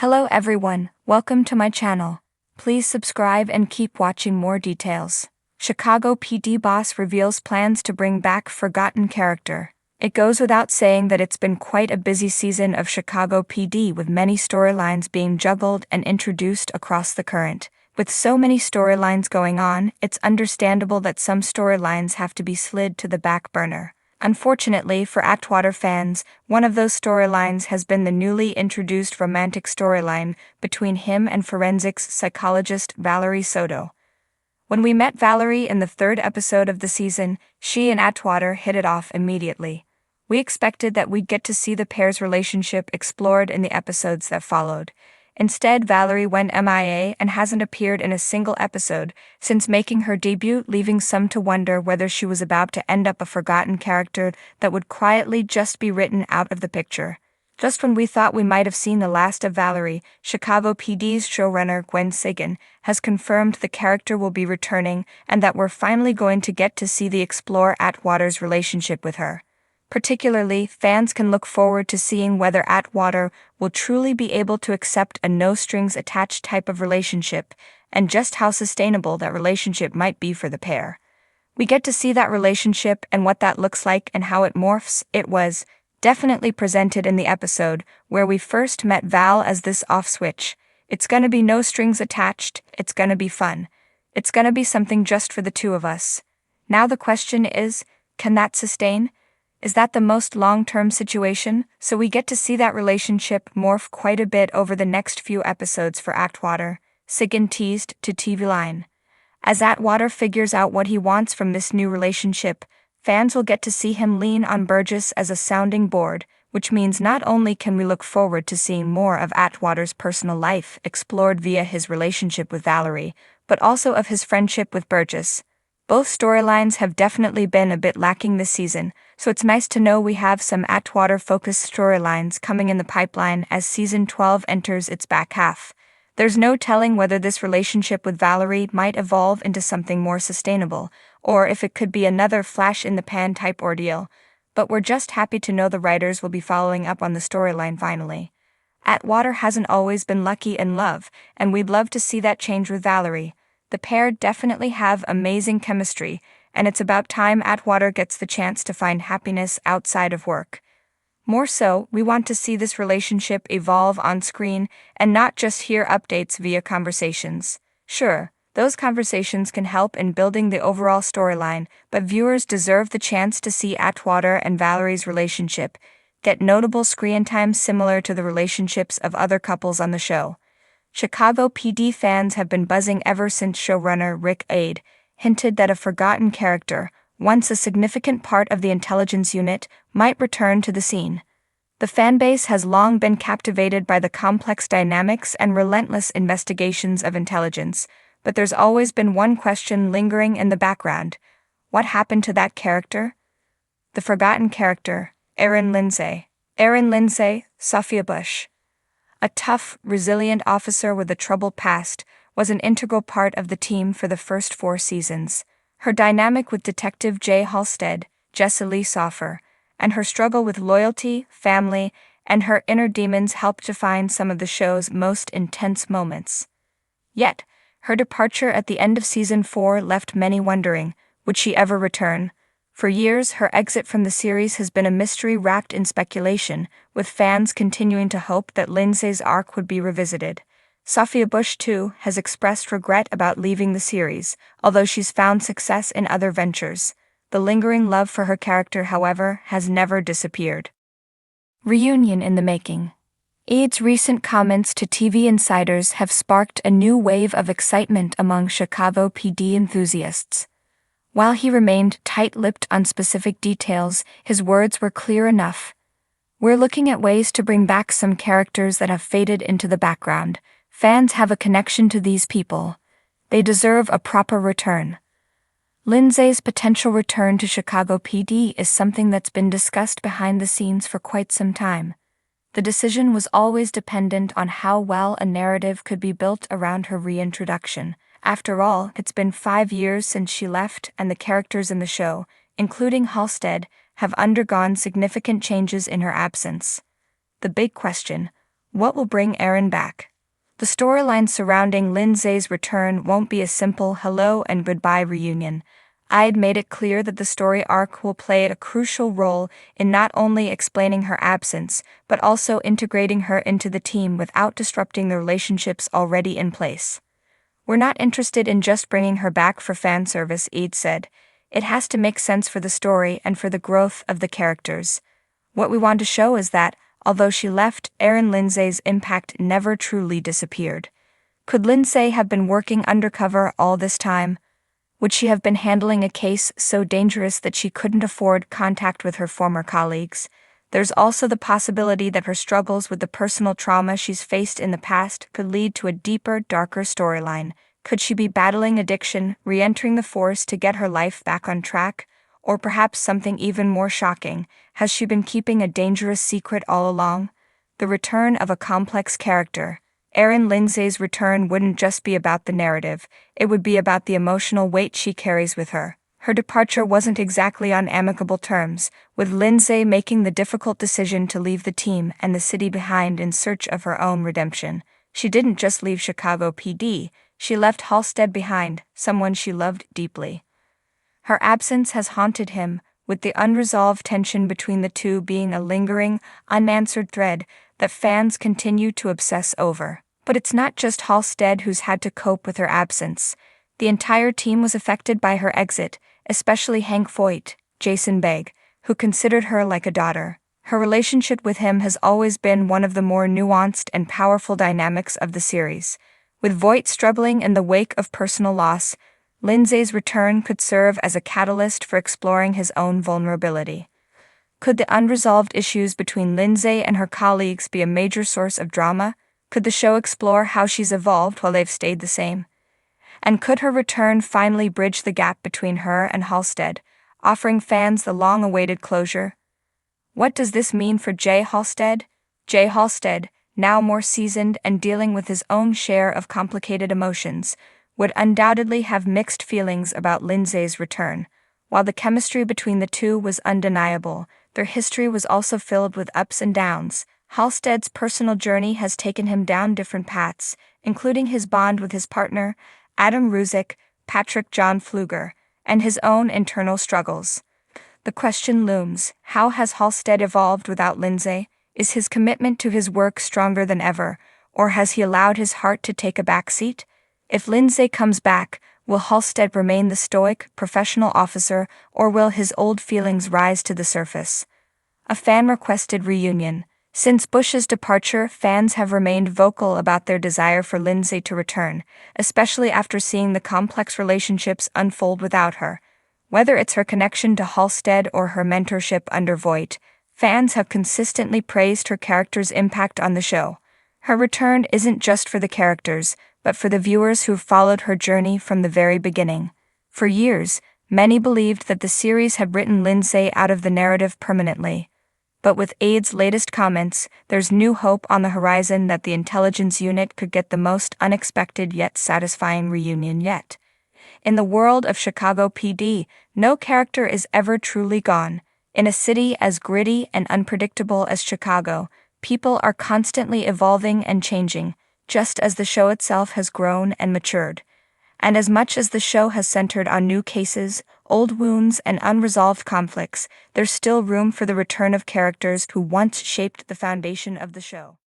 Hello everyone, welcome to my channel. Please subscribe and keep watching more details. Chicago PD boss reveals plans to bring back forgotten character. It goes without saying that it's been quite a busy season of Chicago PD with many storylines being juggled and introduced across the current. With so many storylines going on, it's understandable that some storylines have to be slid to the back burner. Unfortunately for Atwater fans, one of those storylines has been the newly introduced romantic storyline between him and forensics psychologist Valerie Soto. When we met Valerie in the third episode of the season, she and Atwater hit it off immediately. We expected that we'd get to see the pair's relationship explored in the episodes that followed. Instead, Valerie went MIA and hasn't appeared in a single episode since making her debut, leaving some to wonder whether she was about to end up a forgotten character that would quietly just be written out of the picture. Just when we thought we might have seen the last of Valerie, Chicago PD's showrunner Gwen Sagan has confirmed the character will be returning and that we're finally going to get to see the explore Atwater's relationship with her. Particularly, fans can look forward to seeing whether Atwater will truly be able to accept a no-strings-attached type of relationship, and just how sustainable that relationship might be for the pair. We get to see that relationship and what that looks like and how it morphs. It was definitely presented in the episode where we first met Val as this off-switch. It's gonna be no strings attached, it's gonna be fun. It's gonna be something just for the two of us. Now the question is, can that sustain? Is that the most long-term situation? So we get to see that relationship morph quite a bit over the next few episodes for Atwater, Sagan teased to TV Line. As Atwater figures out what he wants from this new relationship, fans will get to see him lean on Burgess as a sounding board, which means not only can we look forward to seeing more of Atwater's personal life explored via his relationship with Valerie, but also of his friendship with Burgess. Both storylines have definitely been a bit lacking this season, so it's nice to know we have some Atwater-focused storylines coming in the pipeline as Season 12 enters its back half. There's no telling whether this relationship with Valerie might evolve into something more sustainable, or if it could be another flash-in-the-pan type ordeal, but we're just happy to know the writers will be following up on the storyline finally. Atwater hasn't always been lucky in love, and we'd love to see that change with Valerie. The pair definitely have amazing chemistry, and it's about time Atwater gets the chance to find happiness outside of work. More so, we want to see this relationship evolve on screen and not just hear updates via conversations. Sure, those conversations can help in building the overall storyline, but viewers deserve the chance to see Atwater and Valerie's relationship get notable screen time similar to the relationships of other couples on the show. Chicago PD fans have been buzzing ever since showrunner Rick Ade hinted that a forgotten character, once a significant part of the intelligence unit, might return to the scene. The fanbase has long been captivated by the complex dynamics and relentless investigations of intelligence, but there's always been one question lingering in the background. What happened to that character? The forgotten character, Erin Lindsay. Erin Lindsay, Sophia Bush. A tough, resilient officer with a troubled past, was an integral part of the team for the first 4 seasons. Her dynamic with Detective Jay Halstead, Jessa Lee Soffer, and her struggle with loyalty, family, and her inner demons helped define some of the show's most intense moments. Yet, her departure at the end of Season 4 left many wondering, would she ever return? For years, her exit from the series has been a mystery wrapped in speculation, with fans continuing to hope that Lindsay's arc would be revisited. Sophia Bush, too, has expressed regret about leaving the series, although she's found success in other ventures. The lingering love for her character, however, has never disappeared. Reunion in the making. Ade's recent comments to TV insiders have sparked a new wave of excitement among Chicago PD enthusiasts. While he remained tight-lipped on specific details, his words were clear enough. We're looking at ways to bring back some characters that have faded into the background. Fans have a connection to these people. They deserve a proper return. Lindsay's potential return to Chicago PD is something that's been discussed behind the scenes for quite some time. The decision was always dependent on how well a narrative could be built around her reintroduction. After all, it's been 5 years since she left, and the characters in the show, including Halstead, have undergone significant changes in her absence. The big question, What will bring Erin back? The storyline surrounding Lindsay's return won't be a simple hello and goodbye reunion. I had made it clear that the story arc will play a crucial role in not only explaining her absence, but also integrating her into the team without disrupting the relationships already in place. We're not interested in just bringing her back for fan service, Eid said. It has to make sense for the story and for the growth of the characters. What we want to show is that, although she left, Erin Lindsay's impact never truly disappeared. Could Lindsay have been working undercover all this time? Would she have been handling a case so dangerous that she couldn't afford contact with her former colleagues? There's also the possibility that her struggles with the personal trauma she's faced in the past could lead to a deeper, darker storyline. Could she be battling addiction, re-entering the force to get her life back on track? Or perhaps something even more shocking, has she been keeping a dangerous secret all along? The return of a complex character. Erin Lindsay's return wouldn't just be about the narrative, it would be about the emotional weight she carries with her. Her departure wasn't exactly on amicable terms, with Lindsay making the difficult decision to leave the team and the city behind in search of her own redemption. She didn't just leave Chicago PD, she left Halstead behind, someone she loved deeply. Her absence has haunted him, with the unresolved tension between the two being a lingering, unanswered thread that fans continue to obsess over. But it's not just Halstead who's had to cope with her absence. The entire team was affected by her exit, especially Hank Voight, Jason Begg, who considered her like a daughter. Her relationship with him has always been one of the more nuanced and powerful dynamics of the series. With Voight struggling in the wake of personal loss, Lindsay's return could serve as a catalyst for exploring his own vulnerability. Could the unresolved issues between Lindsay and her colleagues be a major source of drama? Could the show explore how she's evolved while they've stayed the same? And could her return finally bridge the gap between her and Halstead, offering fans the long-awaited closure? What does this mean for Jay Halstead? Jay Halstead, now more seasoned and dealing with his own share of complicated emotions, would undoubtedly have mixed feelings about Lindsay's return. While the chemistry between the two was undeniable, their history was also filled with ups and downs. Halstead's personal journey has taken him down different paths, including his bond with his partner, Adam Ruzick, Patrick John Pfluger, and his own internal struggles. The question looms, how has Halstead evolved without Lindsay? Is his commitment to his work stronger than ever, or has he allowed his heart to take a backseat? If Lindsay comes back, will Halstead remain the stoic, professional officer, or will his old feelings rise to the surface? A fan-requested reunion. Since Bush's departure, fans have remained vocal about their desire for Lindsay to return, especially after seeing the complex relationships unfold without her. Whether it's her connection to Halstead or her mentorship under Voight, fans have consistently praised her character's impact on the show. Her return isn't just for the characters, but for the viewers who've followed her journey from the very beginning. For years, many believed that the series had written Lindsay out of the narrative permanently. But with Aid's latest comments, there's new hope on the horizon that the intelligence unit could get the most unexpected yet satisfying reunion yet. In the world of Chicago PD, no character is ever truly gone. In a city as gritty and unpredictable as Chicago, people are constantly evolving and changing, just as the show itself has grown and matured. And as much as the show has centered on new cases, old wounds, and unresolved conflicts, there's still room for the return of characters who once shaped the foundation of the show.